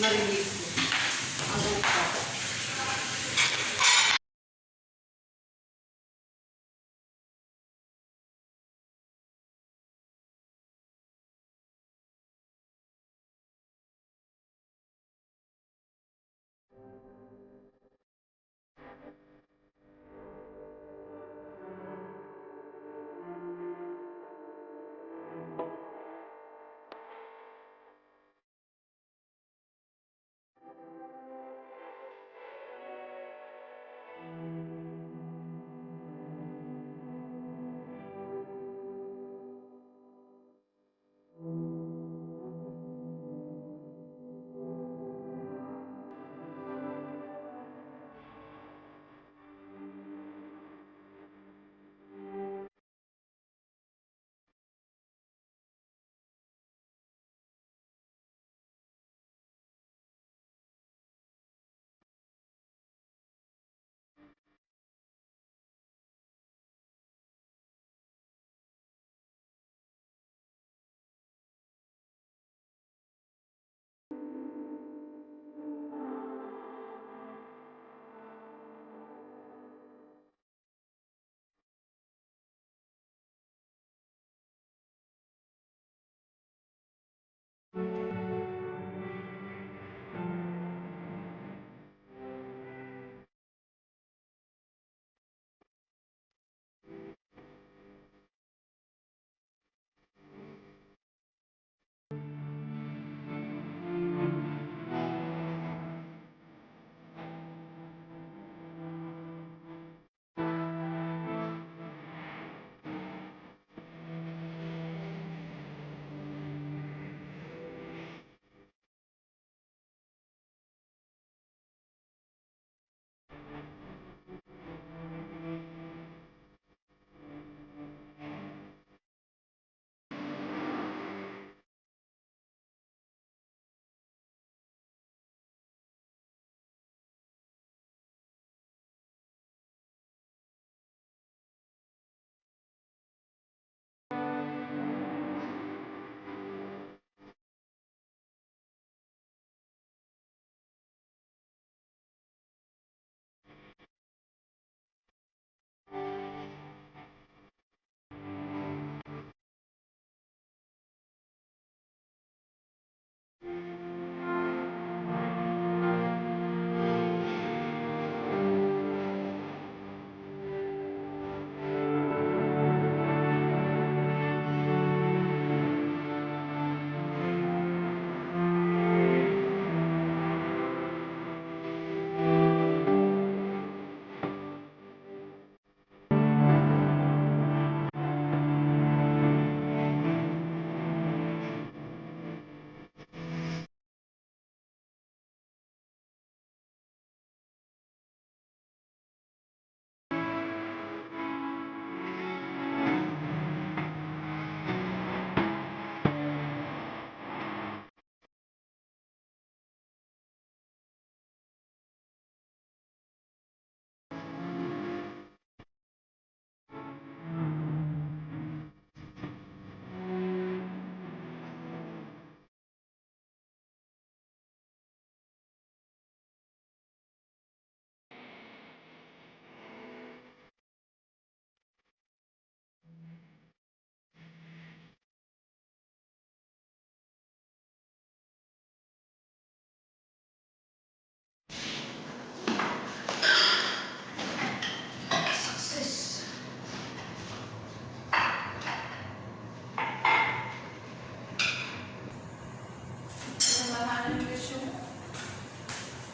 Marinig ko. Ang upa.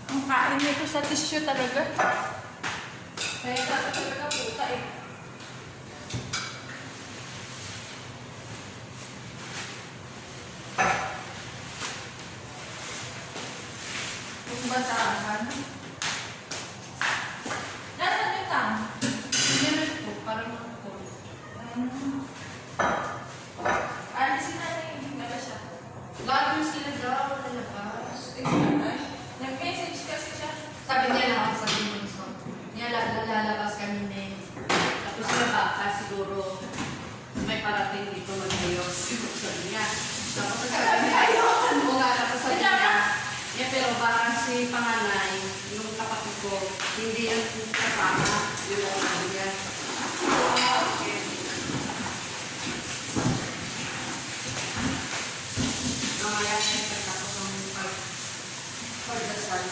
Ang kain nito sa tissue talaga. Kaya dapat talaga puta eh. Yung basahan. Nasaan yung tang? Ginit ko para makapul. Alisin natin yung gala siya. Gagawin sila daw na labas. Nag-message kasi siya. Sabi niya lang sa Binson. Niya lalabas kami na tapos na baka siguro may parating dito mag-ayos. Sabi niya. Tapos sabi niya, ayun! Wala na pa sabi niya. Yeah, pero yung panganay, yung kapatid ko, hindi yan kasama. Yung ano niya. Okay. Mamaya siya pagkatapos ng pagdasal.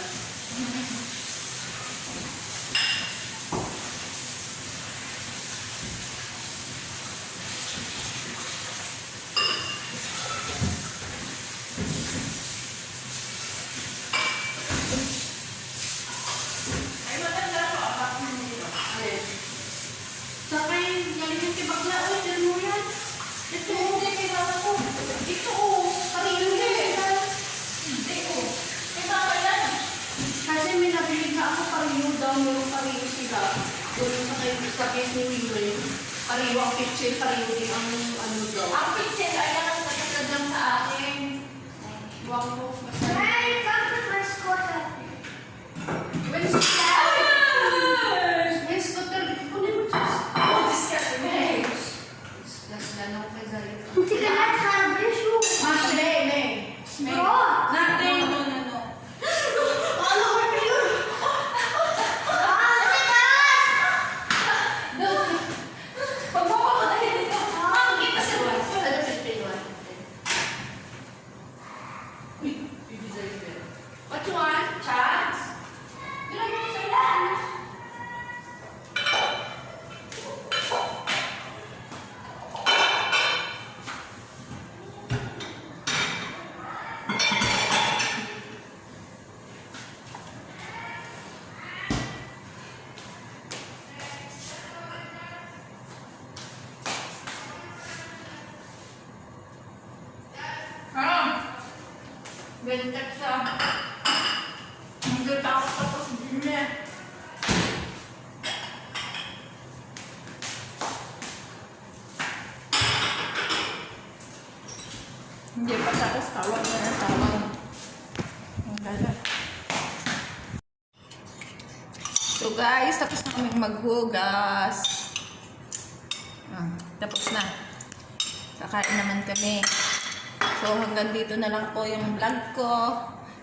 Ay, maganda ako. Apat na nito. Ayun. Saka yung galing yung kay bakla, uy, dyan mo yan. Ito, hindi kailangan ko. Ito, oh, karino yan. Hindi ko. Kailangan ko yan. Kasi may nabilig na ako karino daw, yung karino sila. Doon sa case ni Willow. Karino ang picture, karino din ang ano daw. Ang picture ay lang nagkakad lang sa akin. Wag mo, basta. Hey, come to my scooter. When is it? May scooter, kunin mo, Diyos. Oh, disgusting. Hey. Last na lang kay Zaya. Hindi ka na sabi, shoe. Ah, May. Bro! Nothing. No, no, no. Ano ko na yun? Pag mo ako dahil dito. Ang kita sa Ano sa Pinoy? Uy, bibigay ko. What you want? chance. Yun ang sa ilan. Bentek sa... Hindi ako tapos din niya. Hindi pa tapos tawag na ng tawag. Ang gala. So guys, tapos na kaming maghugas. Tapos na. Kakain naman kami. So hanggang dito na lang po yung vlog ko.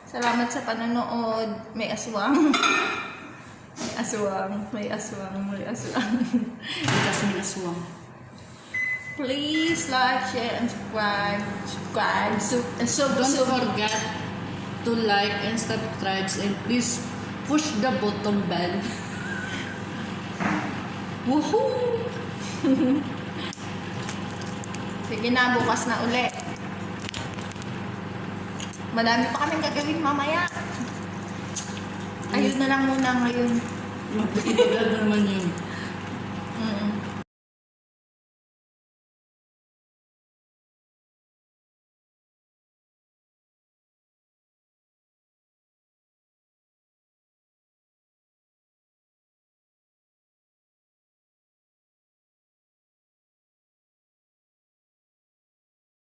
Salamat sa panonood. May aswang. May aswang. May aswang. May aswang. Ikas may aswang. Please like, share, and subscribe. Don't forget to like and subscribe and please push the button bell. Woohoo! Sige na, bukas na ulit. Madami pa kaming gagawin mamaya. Ayun na lang muna ngayon. Mag-ibagal naman yun. Mm.